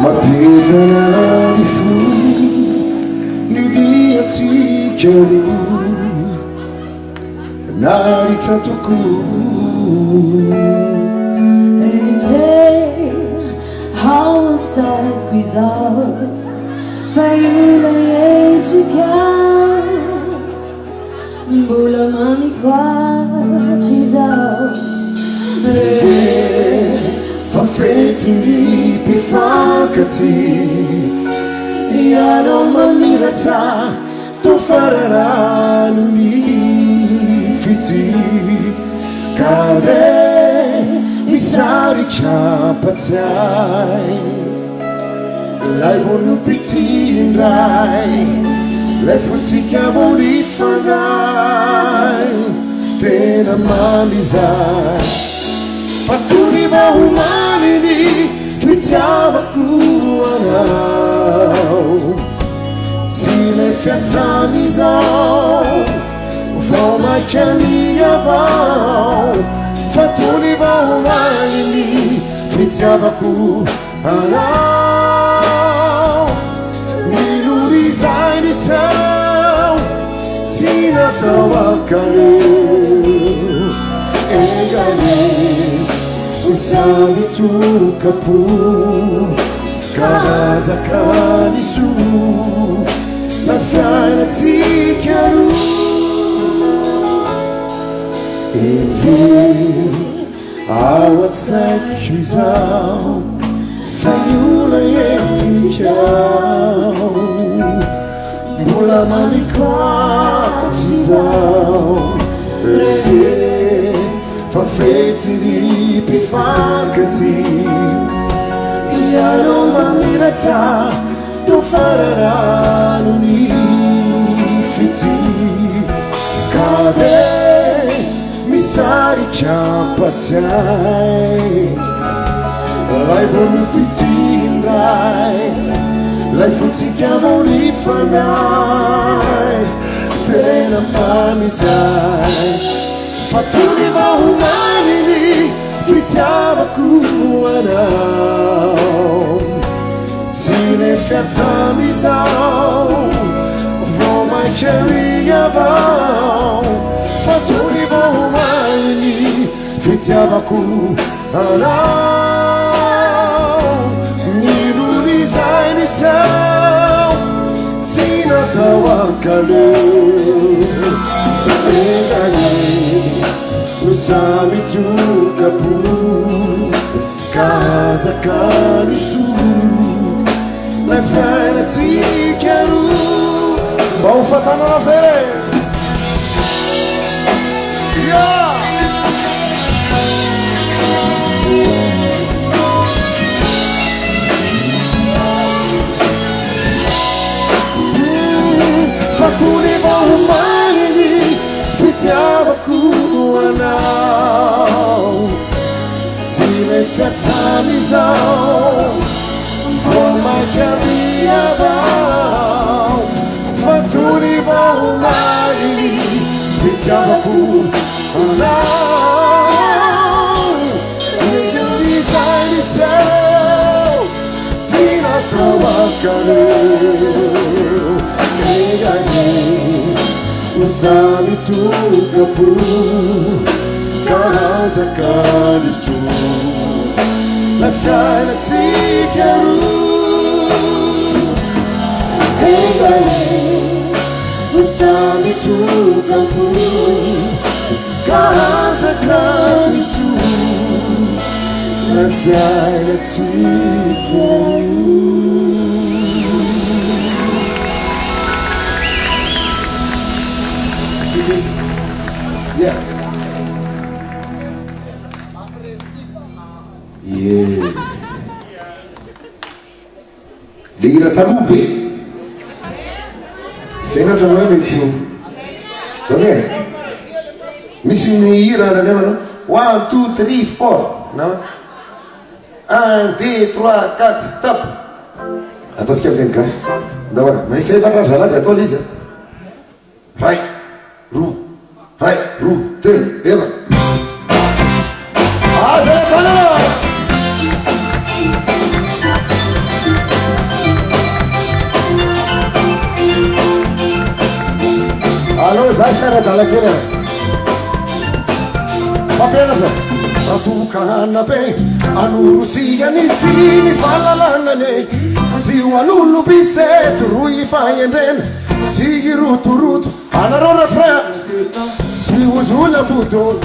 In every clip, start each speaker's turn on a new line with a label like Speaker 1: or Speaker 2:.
Speaker 1: Mapitana di fu ni dia tikaru nari tatuku
Speaker 2: Angel how inside quizar Fayula yechika Bula mani kwa chizao
Speaker 1: Fa frente di pifakati Yano mamirata To fararanu ni fiti Kade misari chapatsai Lai vonu pitindrai Lai futsika voni fandrai Tena malizai Fatuni va umanini Fitiavaku anau Sile fiazzani zau Voma chiamia vau Fatuni va umanini Fitiavaku anau Nilurizai di sau Sina tawakanu Egani Usami tu kapu Kaza kanisu La fiana tikaru Injil Awat sakrizau Fayula yekikau Mula malikwa zizau Reve Fa frente di pifakati Yano mamirata To fararanu ni fiti Kade misari chapatsai Lai vonu pitindai Lai futsika voni fandai Tena mamizai Fatuni va umanini Fitiavaku anau Sine fiazzami zau Voma chiamia vau Fatuni va umanini Fitiavaku anau Nilurizai ni sau Sina tawakalu Usami tu kapu Kaza kanisu La fiana tikaru Vamos fatar na zere Yeah Fatuni va umanini Fitiavaku anau Sile fiazzami zau Forma chiamia vau Fatuni va umanini Fitiavaku anau Nilurizai di sau Sina tawakalu Usami tu kapu Kaza kanisu La fiana tikaru Usami tu kapu Kaza kanisu La fiana tikaru Yeah. Yeah. Digira talupe. Sena tamueme tu. Toge. Misi ni ira na nema no. 1, 2, 3, 4. No. 1, 2, 3, 4, stop. Atos que bien cash. Davana. Mani se va a ralar de todo lisa. Right. Ru. Right. Ru. Ten. Eva. Ah, se le Alô, zay saradala kely mampianatra ratokana be anorotsiany tsy ny fahalalànany tsy hoan'olo bitseto roy fahendrena tsy irotoroto anareo refrain tsy hozola bodolo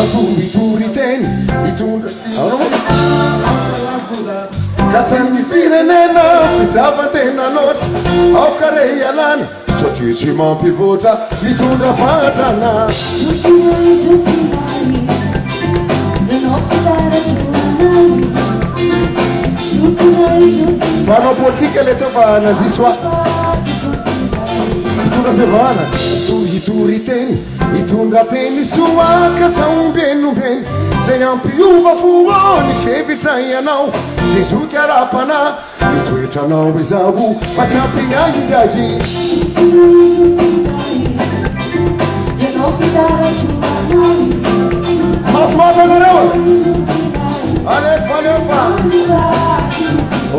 Speaker 1: atombitoriteny mitondra katsany firenena fitavantena loatra aokare ialana satria tsy mampivoatra mitondra fatrana manao politika le tevahana disoa mitondra fivahana tohitoriteny mitondra teny soaka tsaombenombeny zay ampiova foany fevitra ianao de zoky arapana mitoetranao izao fa tsy ampiaigagy mafimafy anareo alefa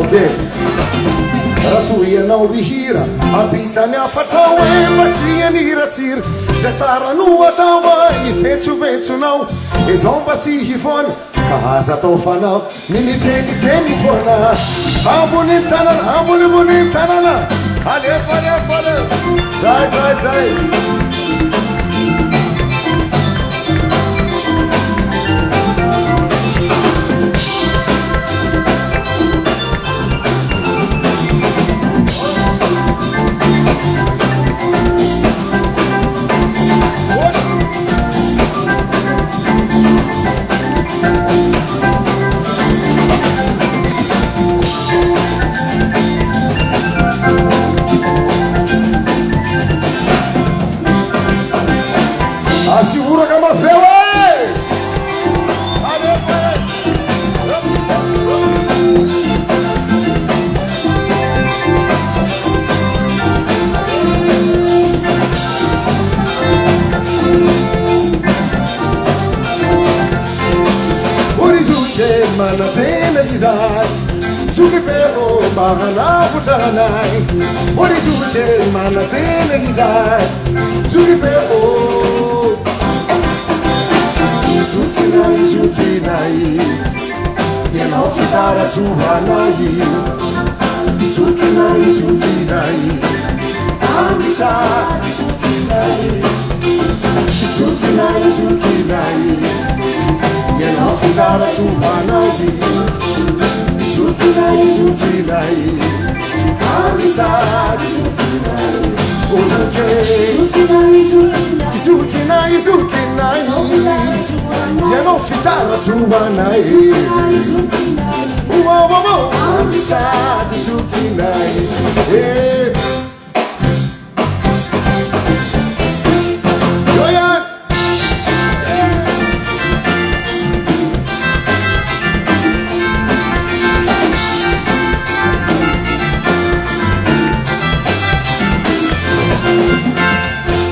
Speaker 1: ok raha toy ianao ihira ampitany afatrao e mba tsy aniratsira zay tsara no atao ny vetsovetsonao izao mba tsy hivona ka aza atao fanao ny miteniteny foana ambony tanana alefa zay Segura que mafeu, horizonte manatena izay suki pego bahana putanai horizonte manatena izay suki pego Zokinay, ianao fitaratrohanay Zokinay, amisady Zokinay, ianao fitaratrohanay Zokinay, amisady Zokinay, ianao fitaratrohanay amisady Zokinay Joyan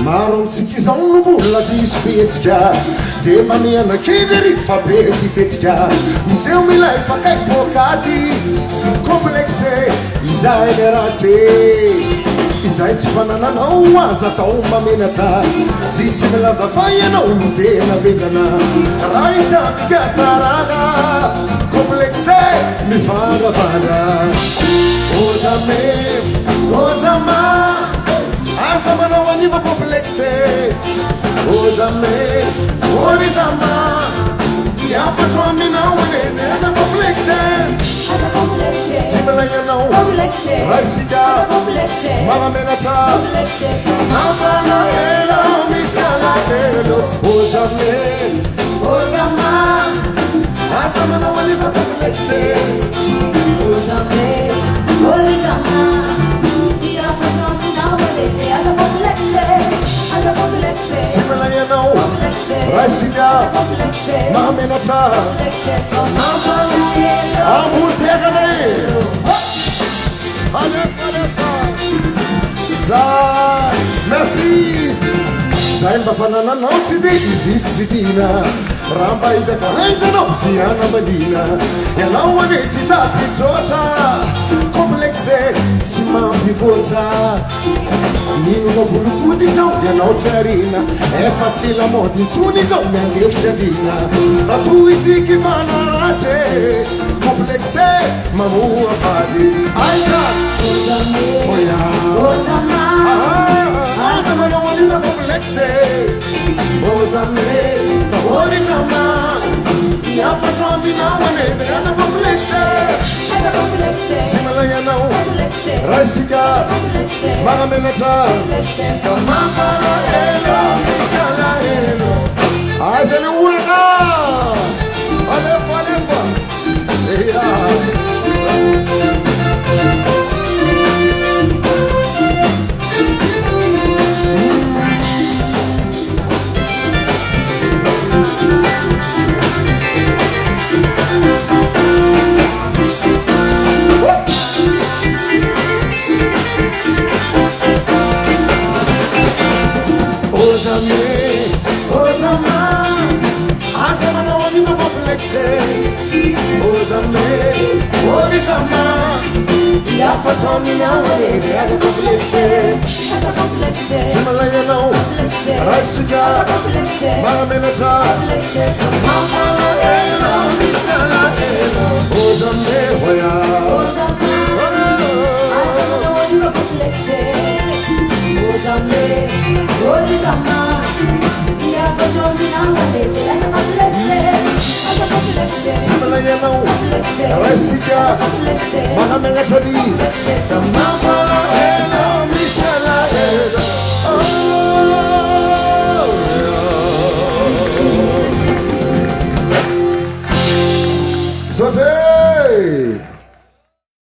Speaker 1: marontsika izao no mbola diso fetsika de maniana kely fa be fitetika miseo milay fakay pokaty complexé izay le ratsy izay tsy fanananao aza atao mamenatra sisy milaza fa ianao no tena vendana raha isapikasaraga complexé mivaravara ozama aza manao aniva complexé ozame orizama yafatro aminao anete aza complexé tsy milay ianao raha isika manamenatra mampalahelo misy alahelo ozama aza manao aniva complexé ozame orizama simela ianao raha isika mahamenatra ambolontekany alepa zay merci Zay mba fanananao tsy de izitsitsitiana raha mba izay fahaizanao tsy anamalina ianao ane tsy tapitsotra complexé tsy mampivoatra ninonao volofody zao ianao tsy arina efa tsy lamody intsony zao miandefitsy alina raha toy isiky fanaratsy complexé mamoa faly aiza oya aza manao anina complexé ozame orizama iafatro aminao ane de aza complexé sy malay anao raha isika magnamenatra ka mampalahelo misy alahelo aiza le olana alefa alefa Faccio minare a complexé se malaya não raisuka mamelacha mamala eno misala eno ozame hoya ozame complexé ozame orizama ia faccio minare a complexé se malaya não raisuka mamelacha Come on.